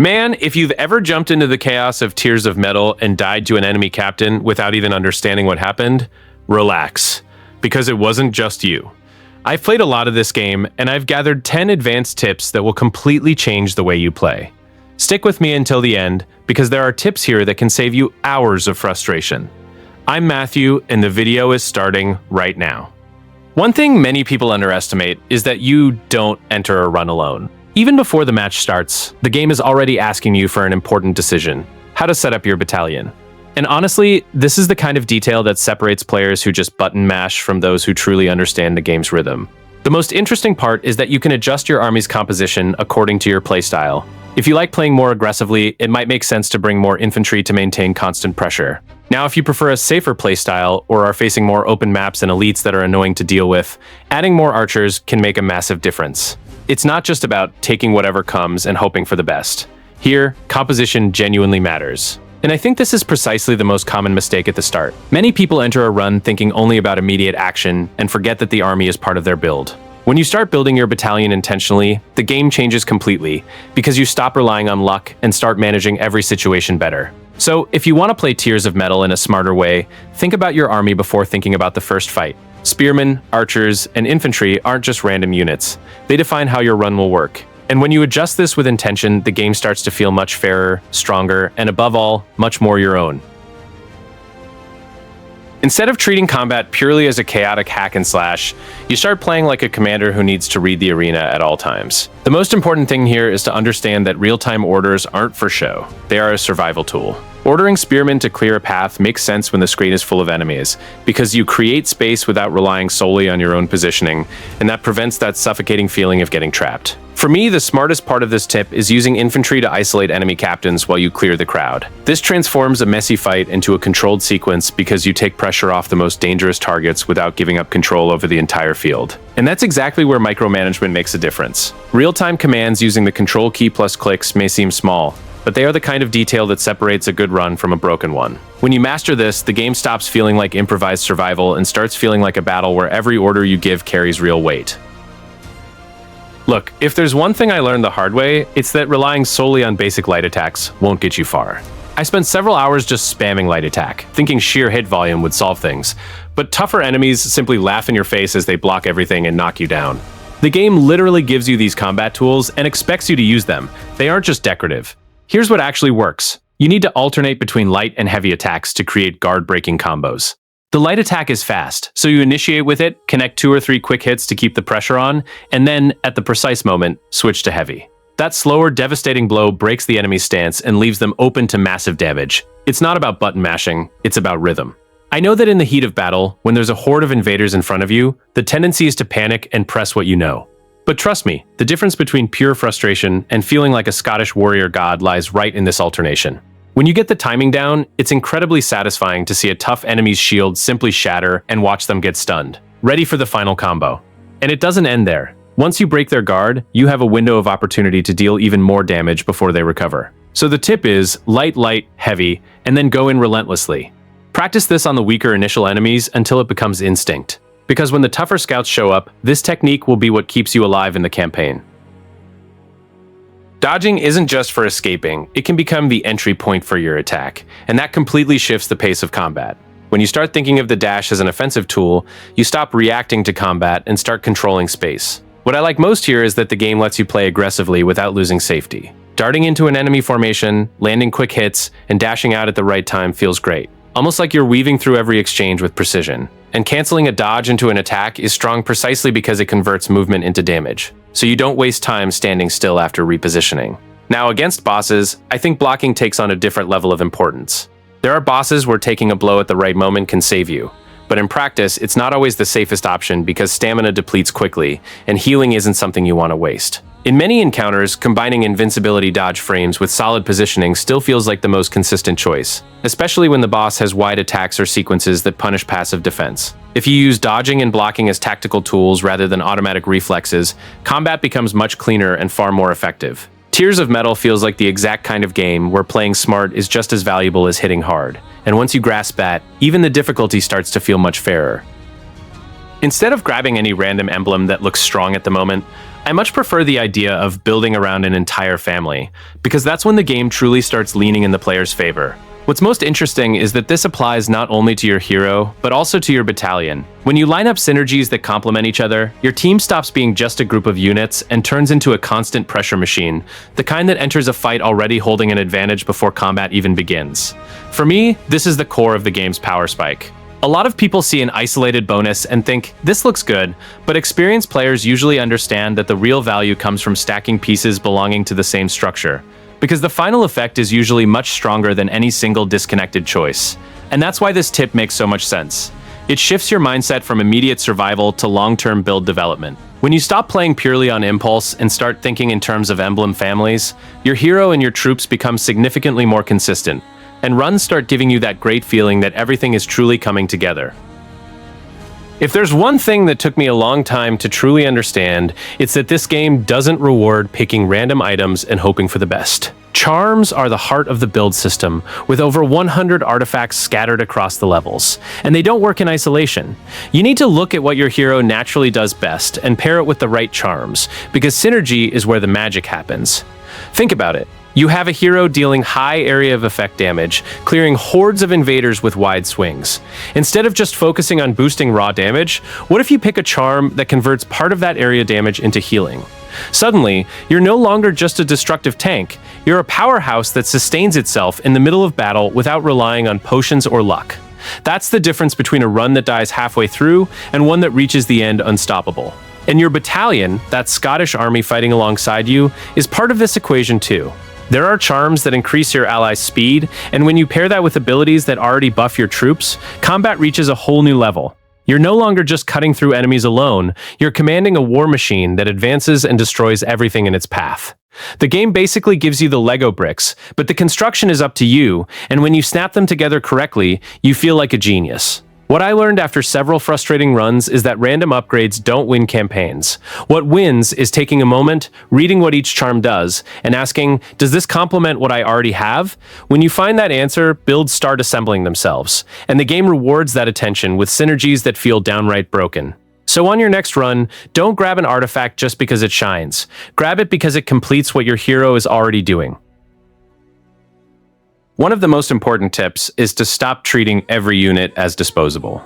Man, if you've ever jumped into the chaos of Tears of Metal and died to an enemy captain without even understanding what happened, relax, because it wasn't just you. I've played a lot of this game, and I've gathered 10 advanced tips that will completely change the way you play. Stick with me until the end, because there are tips here that can save you hours of frustration. I'm Matthew, and the video is starting right now. One thing many people underestimate is that you don't enter a run alone. Even before the match starts, the game is already asking you for an important decision: how to set up your battalion. And honestly, this is the kind of detail that separates players who just button mash from those who truly understand the game's rhythm. The most interesting part is that you can adjust your army's composition according to your playstyle. If you like playing more aggressively, it might make sense to bring more infantry to maintain constant pressure. Now, if you prefer a safer playstyle or are facing more open maps and elites that are annoying to deal with, adding more archers can make a massive difference. It's not just about taking whatever comes and hoping for the best. Here, composition genuinely matters. And I think this is precisely the most common mistake at the start. Many people enter a run thinking only about immediate action and forget that the army is part of their build. When you start building your battalion intentionally, the game changes completely, because you stop relying on luck and start managing every situation better. So, if you want to play Tears of Metal in a smarter way, think about your army before thinking about the first fight. Spearmen, archers, and infantry aren't just random units. They define how your run will work. And when you adjust this with intention, the game starts to feel much fairer, stronger, and above all, much more your own. Instead of treating combat purely as a chaotic hack and slash, you start playing like a commander who needs to read the arena at all times. The most important thing here is to understand that real-time orders aren't for show. They are a survival tool. Ordering spearmen to clear a path makes sense when the screen is full of enemies, because you create space without relying solely on your own positioning, and that prevents that suffocating feeling of getting trapped. For me, the smartest part of this tip is using infantry to isolate enemy captains while you clear the crowd. This transforms a messy fight into a controlled sequence because you take pressure off the most dangerous targets without giving up control over the entire field. And that's exactly where micromanagement makes a difference. Real-time commands using the control key plus clicks may seem small, but they are the kind of detail that separates a good run from a broken one. When you master this, the game stops feeling like improvised survival and starts feeling like a battle where every order you give carries real weight. Look, if there's one thing I learned the hard way, it's that relying solely on basic light attacks won't get you far. I spent several hours just spamming light attack, thinking sheer hit volume would solve things, but tougher enemies simply laugh in your face as they block everything and knock you down. The game literally gives you these combat tools and expects you to use them. They aren't just decorative. Here's what actually works. You need to alternate between light and heavy attacks to create guard-breaking combos. The light attack is fast, so you initiate with it, connect 2 or 3 quick hits to keep the pressure on, and then, at the precise moment, switch to heavy. That slower, devastating blow breaks the enemy's stance and leaves them open to massive damage. It's not about button mashing, it's about rhythm. I know that in the heat of battle, when there's a horde of invaders in front of you, the tendency is to panic and press what you know. But trust me, the difference between pure frustration and feeling like a Scottish warrior god lies right in this alternation. When you get the timing down, it's incredibly satisfying to see a tough enemy's shield simply shatter and watch them get stunned, ready for the final combo. And it doesn't end there. Once you break their guard, you have a window of opportunity to deal even more damage before they recover. So the tip is light, light, heavy, and then go in relentlessly. Practice this on the weaker initial enemies until it becomes instinct. Because when the tougher scouts show up, this technique will be what keeps you alive in the campaign. Dodging isn't just for escaping, it can become the entry point for your attack, and that completely shifts the pace of combat. When you start thinking of the dash as an offensive tool, you stop reacting to combat and start controlling space. What I like most here is that the game lets you play aggressively without losing safety. Darting into an enemy formation, landing quick hits, and dashing out at the right time feels great. Almost like you're weaving through every exchange with precision. And canceling a dodge into an attack is strong precisely because it converts movement into damage, so you don't waste time standing still after repositioning. Now, against bosses, I think blocking takes on a different level of importance. There are bosses where taking a blow at the right moment can save you, but in practice, it's not always the safest option because stamina depletes quickly, and healing isn't something you want to waste. In many encounters, combining invincibility dodge frames with solid positioning still feels like the most consistent choice, especially when the boss has wide attacks or sequences that punish passive defense. If you use dodging and blocking as tactical tools rather than automatic reflexes, combat becomes much cleaner and far more effective. Tears of Metal feels like the exact kind of game where playing smart is just as valuable as hitting hard, and once you grasp that, even the difficulty starts to feel much fairer. Instead of grabbing any random emblem that looks strong at the moment, I much prefer the idea of building around an entire family, because that's when the game truly starts leaning in the player's favor. What's most interesting is that this applies not only to your hero, but also to your battalion. When you line up synergies that complement each other, your team stops being just a group of units and turns into a constant pressure machine, the kind that enters a fight already holding an advantage before combat even begins. For me, this is the core of the game's power spike. A lot of people see an isolated bonus and think, this looks good, but experienced players usually understand that the real value comes from stacking pieces belonging to the same structure, because the final effect is usually much stronger than any single disconnected choice. And that's why this tip makes so much sense. It shifts your mindset from immediate survival to long-term build development. When you stop playing purely on impulse and start thinking in terms of Emblem families, your hero and your troops become significantly more consistent, and runs start giving you that great feeling that everything is truly coming together. If there's one thing that took me a long time to truly understand, it's that this game doesn't reward picking random items and hoping for the best. Charms are the heart of the build system, with over 100 artifacts scattered across the levels, and they don't work in isolation. You need to look at what your hero naturally does best and pair it with the right charms, because synergy is where the magic happens. Think about it. You have a hero dealing high area of effect damage, clearing hordes of invaders with wide swings. Instead of just focusing on boosting raw damage, what if you pick a charm that converts part of that area damage into healing? Suddenly, you're no longer just a destructive tank, you're a powerhouse that sustains itself in the middle of battle without relying on potions or luck. That's the difference between a run that dies halfway through and one that reaches the end unstoppable. And your battalion, that Scottish army fighting alongside you, is part of this equation too. There are charms that increase your allies' speed, and when you pair that with abilities that already buff your troops, combat reaches a whole new level. You're no longer just cutting through enemies alone, you're commanding a war machine that advances and destroys everything in its path. The game basically gives you the Lego bricks, but the construction is up to you, and when you snap them together correctly, you feel like a genius. What I learned after several frustrating runs is that random upgrades don't win campaigns. What wins is taking a moment, reading what each charm does, and asking, does this complement what I already have? When you find that answer, builds start assembling themselves, and the game rewards that attention with synergies that feel downright broken. So on your next run, don't grab an artifact just because it shines. Grab it because it completes what your hero is already doing. One of the most important tips is to stop treating every unit as disposable.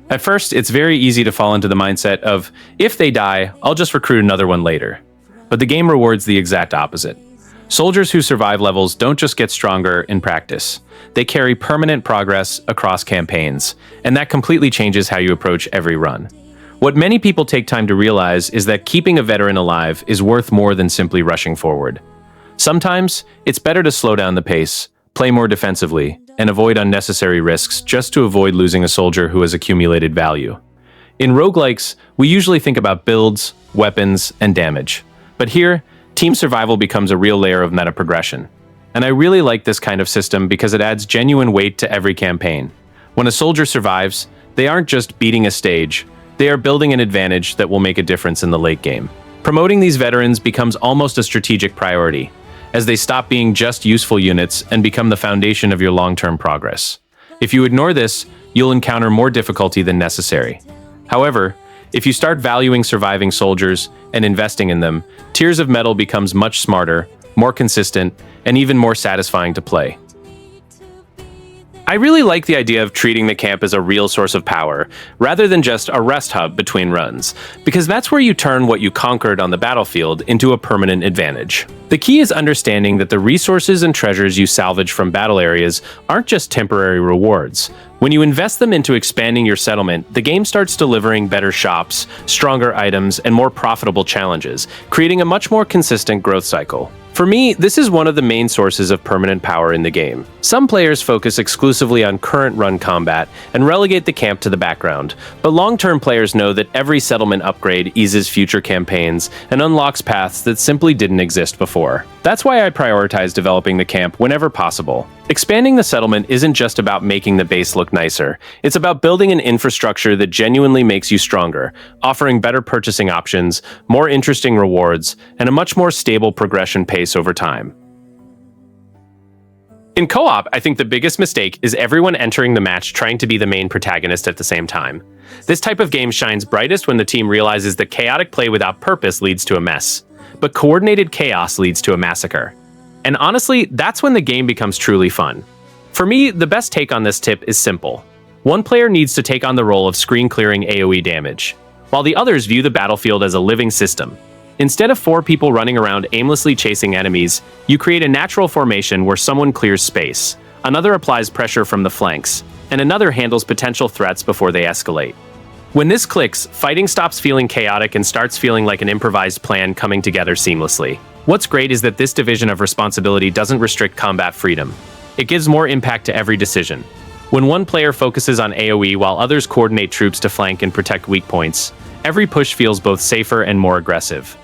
At first, it's very easy to fall into the mindset of, if they die, I'll just recruit another one later. But the game rewards the exact opposite. Soldiers who survive levels don't just get stronger in practice. They carry permanent progress across campaigns, and that completely changes how you approach every run. What many people take time to realize is that keeping a veteran alive is worth more than simply rushing forward. Sometimes, it's better to slow down the pace, play more defensively, and avoid unnecessary risks just to avoid losing a soldier who has accumulated value. In roguelikes, we usually think about builds, weapons, and damage. But here, team survival becomes a real layer of meta progression. And I really like this kind of system because it adds genuine weight to every campaign. When a soldier survives, they aren't just beating a stage, they are building an advantage that will make a difference in the late game. Promoting these veterans becomes almost a strategic priority, as they stop being just useful units and become the foundation of your long-term progress. If you ignore this, you'll encounter more difficulty than necessary. However, if you start valuing surviving soldiers and investing in them, Tears of Metal becomes much smarter, more consistent, and even more satisfying to play. I really like the idea of treating the camp as a real source of power, rather than just a rest hub between runs, because that's where you turn what you conquered on the battlefield into a permanent advantage. The key is understanding that the resources and treasures you salvage from battle areas aren't just temporary rewards. When you invest them into expanding your settlement, the game starts delivering better shops, stronger items, and more profitable challenges, creating a much more consistent growth cycle. For me, this is one of the main sources of permanent power in the game. Some players focus exclusively on current run combat and relegate the camp to the background, but long-term players know that every settlement upgrade eases future campaigns and unlocks paths that simply didn't exist before. That's why I prioritize developing the camp whenever possible. Expanding the settlement isn't just about making the base look nicer, it's about building an infrastructure that genuinely makes you stronger, offering better purchasing options, more interesting rewards, and a much more stable progression pace over time. In co-op, I think the biggest mistake is everyone entering the match trying to be the main protagonist at the same time. This type of game shines brightest when the team realizes that chaotic play without purpose leads to a mess, but coordinated chaos leads to a massacre. And honestly, that's when the game becomes truly fun. For me, the best take on this tip is simple. One player needs to take on the role of screen-clearing AoE damage, while the others view the battlefield as a living system. Instead of 4 people running around aimlessly chasing enemies, you create a natural formation where someone clears space, another applies pressure from the flanks, and another handles potential threats before they escalate. When this clicks, fighting stops feeling chaotic and starts feeling like an improvised plan coming together seamlessly. What's great is that this division of responsibility doesn't restrict combat freedom. It gives more impact to every decision. When one player focuses on AoE while others coordinate troops to flank and protect weak points, every push feels both safer and more aggressive.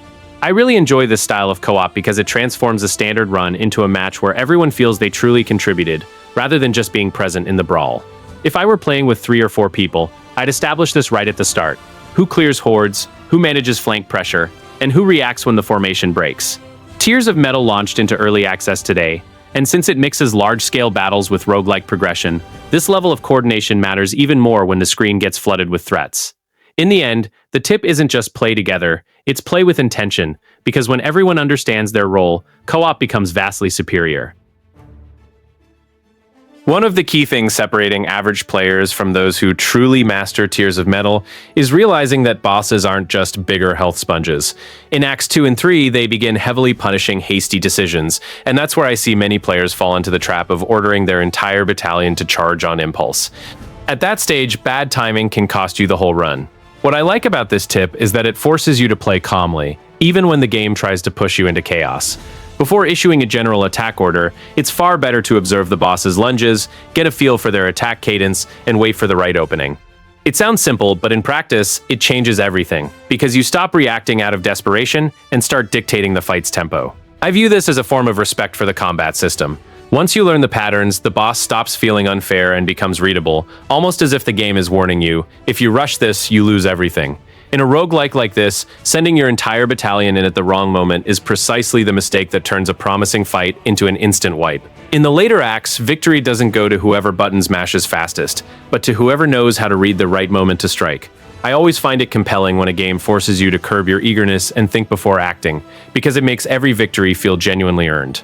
I really enjoy this style of co-op because it transforms a standard run into a match where everyone feels they truly contributed, rather than just being present in the brawl. If I were playing with 3 or 4 people, I'd establish this right at the start. Who clears hordes, who manages flank pressure, and who reacts when the formation breaks. Tears of Metal launched into early access today, and since it mixes large-scale battles with roguelike progression, this level of coordination matters even more when the screen gets flooded with threats. In the end, the tip isn't just play together, it's play with intention, because when everyone understands their role, co-op becomes vastly superior. One of the key things separating average players from those who truly master Tears of Metal is realizing that bosses aren't just bigger health sponges. In Acts 2 and 3, they begin heavily punishing hasty decisions, and that's where I see many players fall into the trap of ordering their entire battalion to charge on impulse. At that stage, bad timing can cost you the whole run. What I like about this tip is that it forces you to play calmly, even when the game tries to push you into chaos. Before issuing a general attack order, it's far better to observe the boss's lunges, get a feel for their attack cadence, and wait for the right opening. It sounds simple, but in practice, it changes everything, because you stop reacting out of desperation and start dictating the fight's tempo. I view this as a form of respect for the combat system. Once you learn the patterns, the boss stops feeling unfair and becomes readable, almost as if the game is warning you, if you rush this, you lose everything. In a roguelike like this, sending your entire battalion in at the wrong moment is precisely the mistake that turns a promising fight into an instant wipe. In the later acts, victory doesn't go to whoever buttons mashes fastest, but to whoever knows how to read the right moment to strike. I always find it compelling when a game forces you to curb your eagerness and think before acting, because it makes every victory feel genuinely earned.